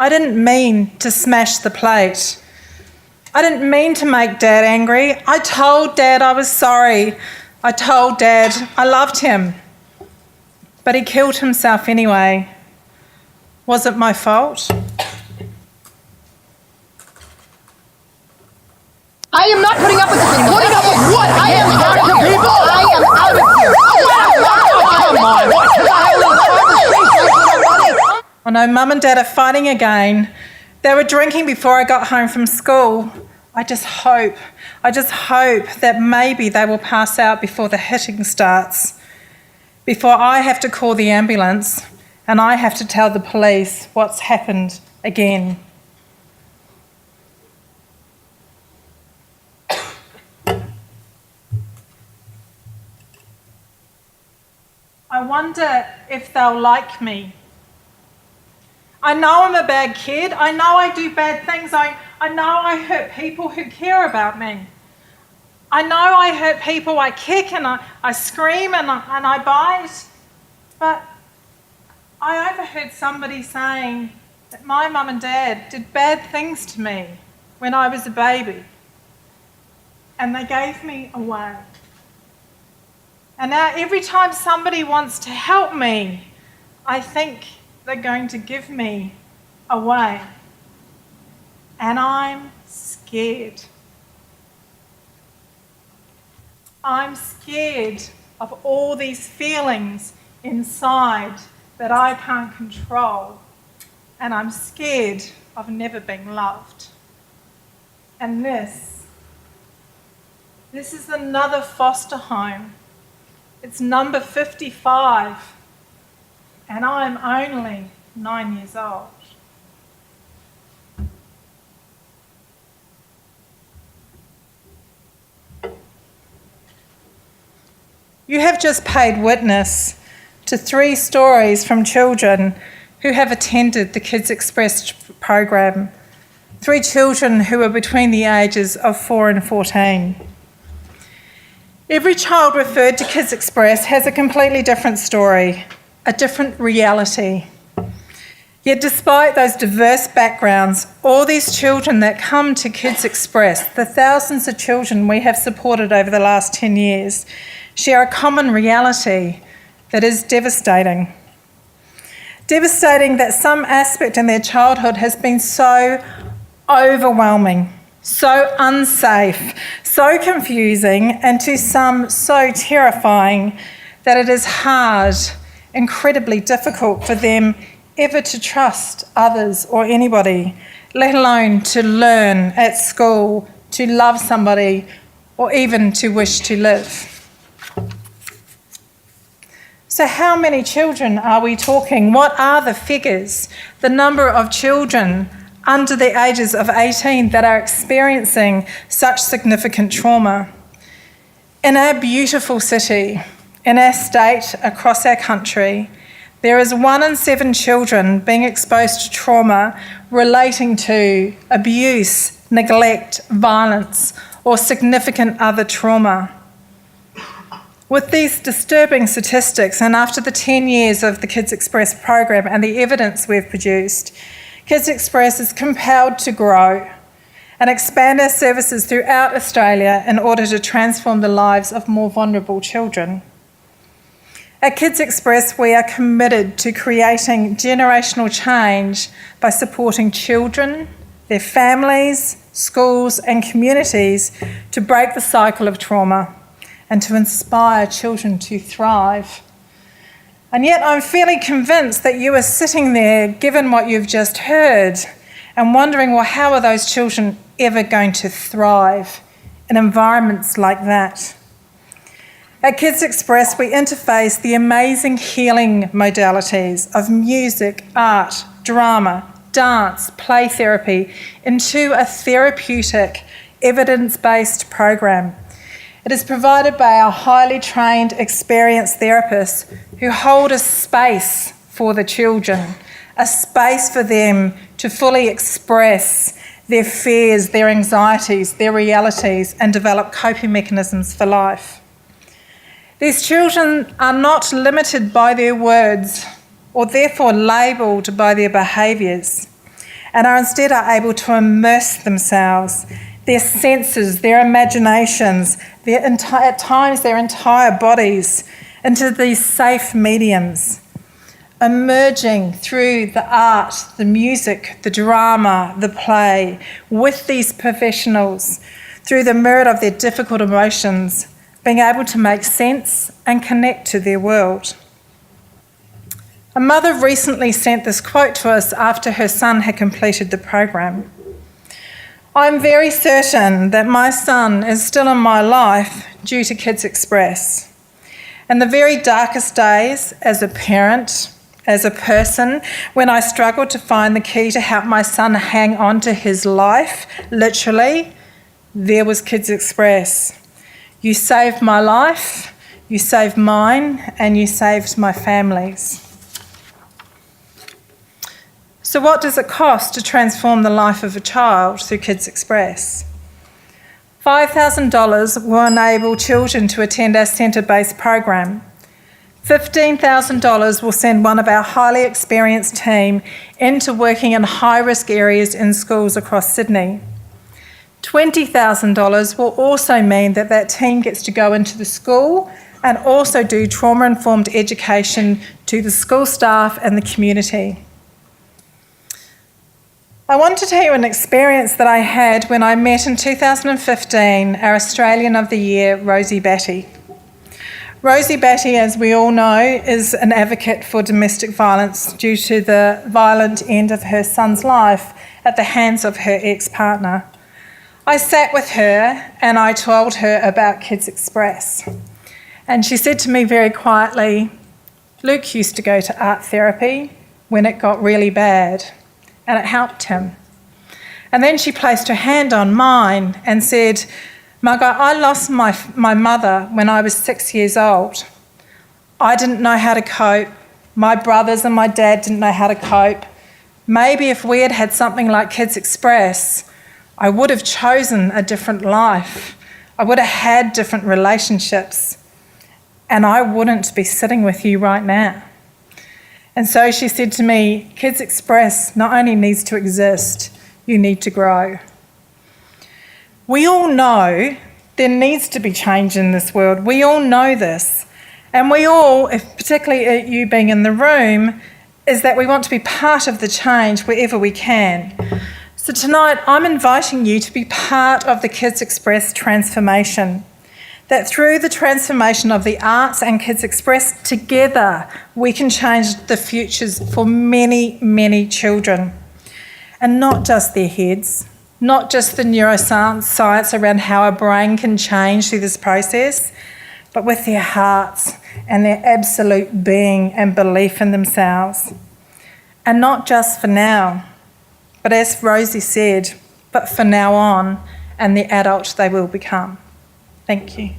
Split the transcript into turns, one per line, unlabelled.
I didn't mean to smash the plate. I didn't mean to make Dad angry. I told Dad I was sorry. I told Dad I loved him. But he killed himself anyway. Was it my fault?
I am not putting up with this anymore. Putting up with what? I am out of here. People, I am out of here.
I know Mum and Dad are fighting again. They were drinking before I got home from school. I just hope that maybe they will pass out before the hitting starts, before I have to call the ambulance and I have to tell the police what's happened again. I wonder if they'll like me. I know I'm a bad kid. I know I do bad things. I know I hurt people who care about me. I know I hurt people. I kick and I scream and I bite. But I overheard somebody saying that my mum and dad did bad things to me when I was a baby. And they gave me away. And now every time somebody wants to help me, I think they're going to give me away. And I'm scared. I'm scared of all these feelings inside that I can't control. And I'm scared of never being loved. And this is another foster home. It's number 55. And I'm only 9 years old. You have just paid witness to 3 stories from children who have attended the KidsXpress program. 3 children who are between the ages of 4 and 14. Every child referred to KidsXpress has a completely different story, a different reality. Yet despite those diverse backgrounds, all these children that come to KidsXpress, the thousands of children we have supported over the last 10 years, share a common reality that is devastating. Devastating that some aspect in their childhood has been so overwhelming, so unsafe, so confusing, and to some so terrifying that it is hard, incredibly difficult for them ever to trust others or anybody, let alone to learn at school, to love somebody, or even to wish to live. So how many children are we talking? What are the figures, the number of children under the ages of 18 that are experiencing such significant trauma? In our beautiful city, in our state, across our country, there is 1 in 7 children being exposed to trauma relating to abuse, neglect, violence, or significant other trauma. With these disturbing statistics, and after the 10 years of the KidsXpress program and the evidence we've produced, KidsXpress is compelled to grow and expand our services throughout Australia in order to transform the lives of more vulnerable children. At KidsXpress, we are committed to creating generational change by supporting children, their families, schools and communities to break the cycle of trauma and to inspire children to thrive. And yet I'm fairly convinced that you are sitting there, given what you've just heard, and wondering, well, how are those children ever going to thrive in environments like that? At KidsXpress, we interface the amazing healing modalities of music, art, drama, dance, play therapy into a therapeutic, evidence-based program. It is provided by our highly trained, experienced therapists who hold a space for the children, a space for them to fully express their fears, their anxieties, their realities, and develop coping mechanisms for life. These children are not limited by their words or therefore labelled by their behaviours. and are instead able to immerse themselves, their senses, their imaginations, at times their entire bodies, into these safe mediums, emerging through the art, the music, the drama, the play, with these professionals, through the merit of their difficult emotions, being able to make sense and connect to their world. A mother recently sent this quote to us after her son had completed the program. "I'm very certain that my son is still in my life due to KidsXpress. In the very darkest days, as a parent, as a person, when I struggled to find the key to help my son hang on to his life, literally, there was KidsXpress. You saved my life, you saved mine, and you saved my family's." So what does it cost to transform the life of a child through KidsXpress? $5,000 will enable children to attend our centre-based program. $15,000 will send one of our highly experienced team into working in high-risk areas in schools across Sydney. $20,000 will also mean that that team gets to go into the school and also do trauma-informed education to the school staff and the community. I want to tell you an experience that I had when I met in 2015 our Australian of the Year, Rosie Batty. Rosie Batty, as we all know, is an advocate for domestic violence due to the violent end of her son's life at the hands of her ex-partner. I sat with her and I told her about KidsXpress. And she said to me very quietly, "Luke used to go to art therapy when it got really bad, and it helped him." And then she placed her hand on mine and said, "Margo, I lost my mother when I was 6 years old. I didn't know how to cope. My brothers and my dad didn't know how to cope. Maybe if we had had something like KidsXpress, I would have chosen a different life. I would have had different relationships, and I wouldn't be sitting with you right now." And so she said to me, "KidsXpress not only needs to exist, you need to grow." We all know there needs to be change in this world. We all know this. And we all, particularly you being in the room, is that we want to be part of the change wherever we can. So tonight I'm inviting you to be part of the KidsXpress transformation. That through the transformation of the arts and KidsXpress, together we can change the futures for many, many children. And not just their heads, not just the neuroscience around how our brain can change through this process, but with their hearts and their absolute being and belief in themselves. And not just for now, but as Rosie said, but for now on and the adult they will become. Thank you.